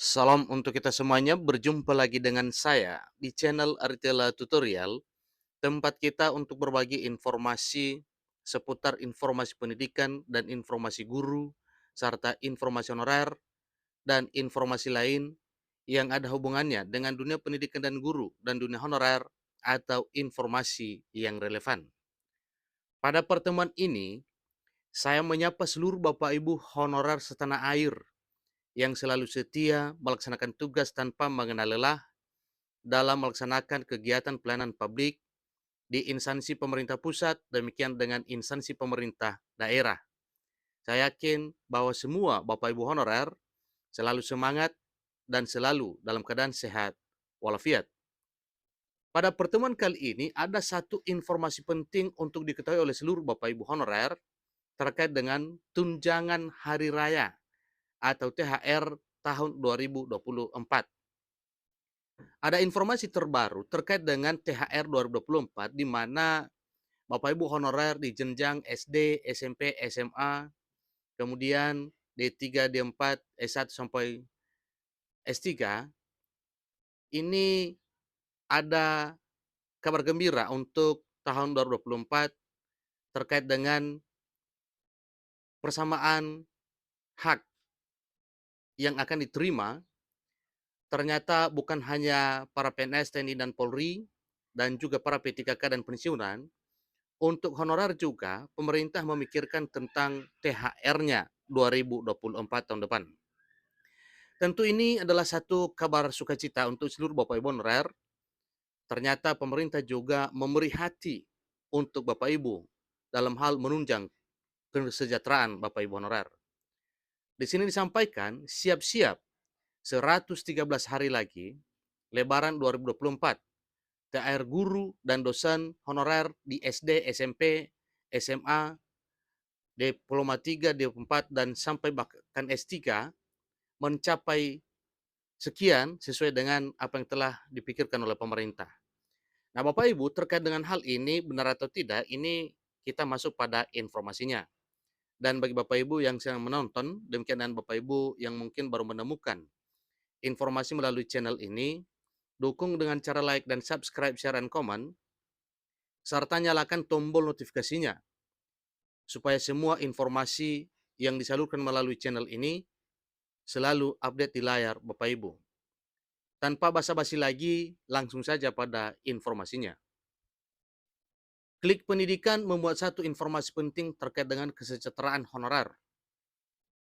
Salam untuk kita semuanya, berjumpa lagi dengan saya di channel Aritela Tutorial, tempat kita untuk berbagi informasi seputar informasi pendidikan dan informasi guru, serta informasi honorer dan informasi lain yang ada hubungannya dengan dunia pendidikan dan guru dan dunia honorer atau informasi yang relevan. Pada pertemuan ini, saya menyapa seluruh Bapak Ibu honorer setanah air yang selalu setia melaksanakan tugas tanpa mengenal lelah dalam melaksanakan kegiatan pelayanan publik di instansi pemerintah pusat, demikian dengan instansi pemerintah daerah. Saya yakin bahwa semua Bapak Ibu honorer selalu semangat dan selalu dalam keadaan sehat walafiat. Pada pertemuan kali ini ada satu informasi penting untuk diketahui oleh seluruh Bapak Ibu honorer terkait dengan tunjangan hari raya atau THR tahun 2024. Ada informasi terbaru terkait dengan THR 2024 di mana Bapak Ibu honorer di jenjang SD, SMP, SMA, kemudian D3, D4, S1 sampai S3 ini ada kabar gembira untuk tahun 2024 terkait dengan persamaan hak yang akan diterima. Ternyata bukan hanya para PNS, TNI, dan Polri, dan juga para P3K dan pensiunan. Untuk honorer juga, pemerintah memikirkan tentang THR-nya 2024 tahun depan. Tentu ini adalah satu kabar sukacita untuk seluruh Bapak Ibu honorer. Ternyata pemerintah juga memberi hati untuk Bapak Ibu dalam hal menunjang kesejahteraan Bapak Ibu honorer. Di sini disampaikan siap-siap 113 hari lagi Lebaran 2024. THR guru dan dosen honorer di SD, SMP, SMA, Diploma 3, D4, dan sampai bahkan S3 mencapai sekian sesuai dengan apa yang telah dipikirkan oleh pemerintah. Nah, Bapak Ibu, terkait dengan hal ini, benar atau tidak, ini kita masuk pada informasinya. Dan bagi Bapak Ibu yang sedang menonton, demikian dengan Bapak Ibu yang mungkin baru menemukan informasi melalui channel ini, dukung dengan cara like dan subscribe, share, dan komen, serta nyalakan tombol notifikasinya, supaya semua informasi yang disalurkan melalui channel ini selalu update di layar Bapak Ibu. Tanpa basa-basi lagi, langsung saja pada informasinya. Klik Pendidikan membuat satu informasi penting terkait dengan kesejahteraan honorer.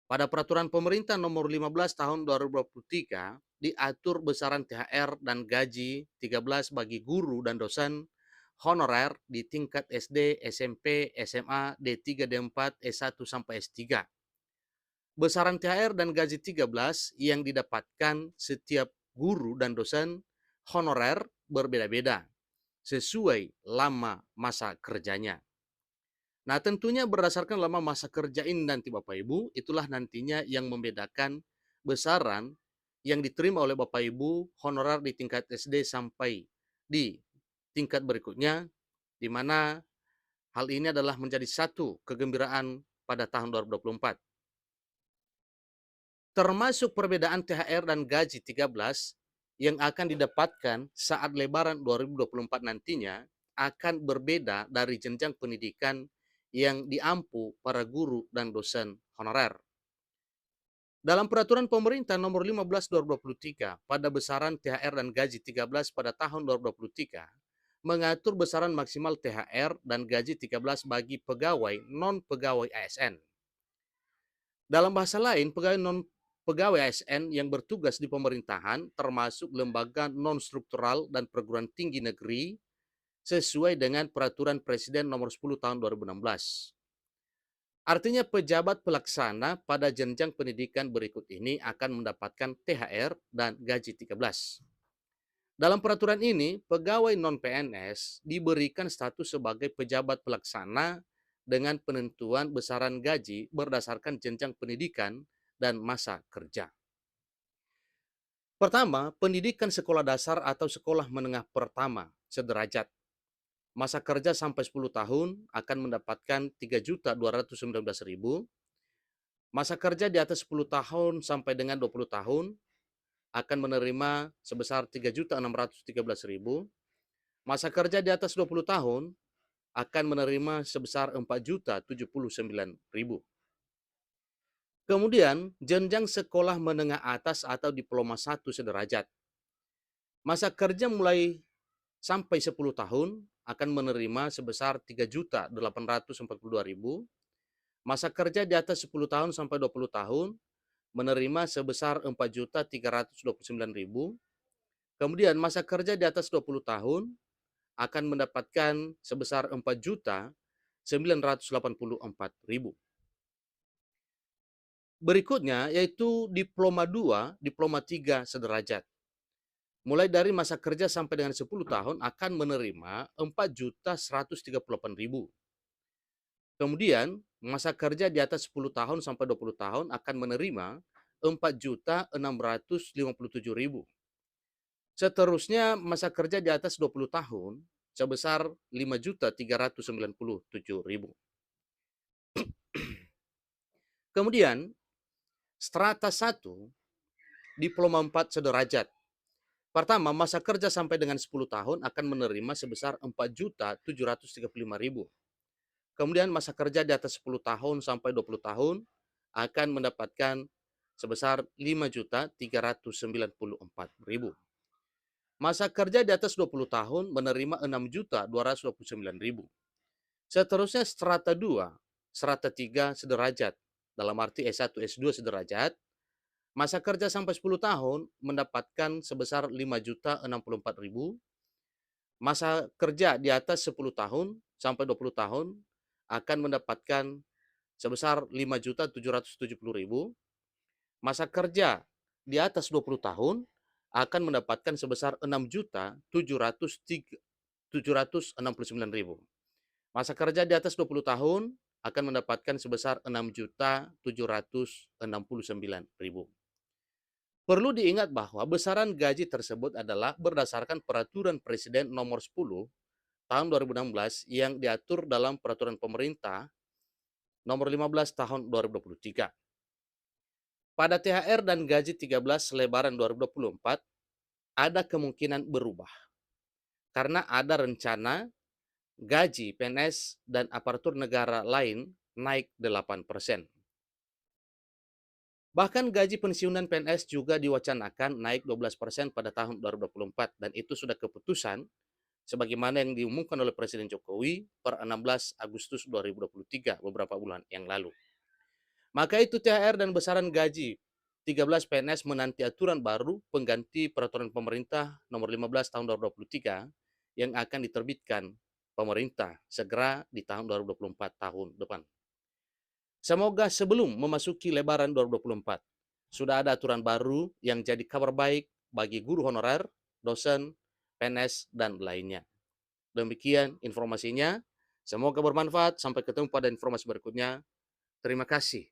Pada peraturan pemerintah nomor 15 tahun 2023, diatur besaran THR dan gaji 13 bagi guru dan dosen honorer di tingkat SD, SMP, SMA, D3, D4, S1 sampai S3. Besaran THR dan gaji 13 yang didapatkan setiap guru dan dosen honorer berbeda-beda sesuai lama masa kerjanya. Nah, tentunya berdasarkan lama masa kerja ini nanti Bapak Ibu, itulah nantinya yang membedakan besaran yang diterima oleh Bapak Ibu honorer di tingkat SD sampai di tingkat berikutnya, di mana hal ini adalah menjadi satu kegembiraan pada tahun 2024. Termasuk perbedaan THR dan gaji 13 yang akan didapatkan saat Lebaran 2024 nantinya akan berbeda dari jenjang pendidikan yang diampu para guru dan dosen honorer. Dalam peraturan pemerintah nomor 15 2023 pada besaran THR dan gaji 13 pada tahun 2023 mengatur besaran maksimal THR dan gaji 13 bagi pegawai non-pegawai ASN. Dalam bahasa lain, pegawai ASN yang bertugas di pemerintahan termasuk lembaga non-struktural dan perguruan tinggi negeri sesuai dengan peraturan Presiden nomor 10 tahun 2016. Artinya pejabat pelaksana pada jenjang pendidikan berikut ini akan mendapatkan THR dan gaji 13. Dalam peraturan ini, pegawai non-PNS diberikan status sebagai pejabat pelaksana dengan penentuan besaran gaji berdasarkan jenjang pendidikan dan masa kerja. Pertama, pendidikan sekolah dasar atau sekolah menengah pertama sederajat. Masa kerja sampai 10 tahun akan mendapatkan 3.219.000. Masa kerja di atas 10 tahun sampai dengan 20 tahun akan menerima sebesar 3.613.000. Masa kerja di atas 20 tahun akan menerima sebesar 4.079.000. Kemudian, jenjang sekolah menengah atas atau diploma 1 sederajat. Masa kerja mulai sampai 10 tahun akan menerima sebesar 3.842.000. Masa kerja di atas 10 tahun sampai 20 tahun menerima sebesar 4.329.000. Kemudian masa kerja di atas 20 tahun akan mendapatkan sebesar 4.984.000. Berikutnya yaitu diploma 2, diploma 3 sederajat. Mulai dari masa kerja sampai dengan 10 tahun akan menerima 4.138.000. Kemudian masa kerja di atas 10 tahun sampai 20 tahun akan menerima 4.657.000. Seterusnya masa kerja di atas 20 tahun sebesar 5.397.000. Kemudian strata 1, diploma 4 sederajat. Pertama, masa kerja sampai dengan 10 tahun akan menerima sebesar 4.735.000. Kemudian masa kerja di atas 10 tahun sampai 20 tahun akan mendapatkan sebesar 5.394.000. Masa kerja di atas 20 tahun menerima 6.229.000. Seterusnya strata 2, strata 3 sederajat, dalam arti S1, S2 sederajat. Masa kerja sampai 10 tahun mendapatkan sebesar 5.064.000. Masa kerja di atas 10 tahun sampai 20 tahun akan mendapatkan sebesar 5.770.000. Masa kerja di atas 20 tahun akan mendapatkan sebesar 6.769.000. Masa kerja di atas 20 tahun akan mendapatkan sebesar 6.769.000. Perlu diingat bahwa besaran gaji tersebut adalah berdasarkan Peraturan Presiden Nomor 10 Tahun 2016 yang diatur dalam Peraturan Pemerintah Nomor 15 Tahun 2023. Pada THR dan gaji 13 Lebaran 2024 ada kemungkinan berubah karena ada rencana gaji PNS dan aparatur negara lain naik 8%. Bahkan gaji pensiunan PNS juga diwacanakan naik 12% pada tahun 2024 dan itu sudah keputusan sebagaimana yang diumumkan oleh Presiden Jokowi per 16 Agustus 2023 beberapa bulan yang lalu. Maka itu THR dan besaran gaji 13 PNS menanti aturan baru pengganti peraturan pemerintah nomor 15 tahun 2023 yang akan diterbitkan pemerintah segera di tahun 2024 tahun depan. Semoga sebelum memasuki Lebaran 2024 sudah ada aturan baru yang jadi kabar baik bagi guru honorer, dosen, PNS, dan lainnya. Demikian informasinya. Semoga bermanfaat. Sampai ketemu pada informasi berikutnya. Terima kasih.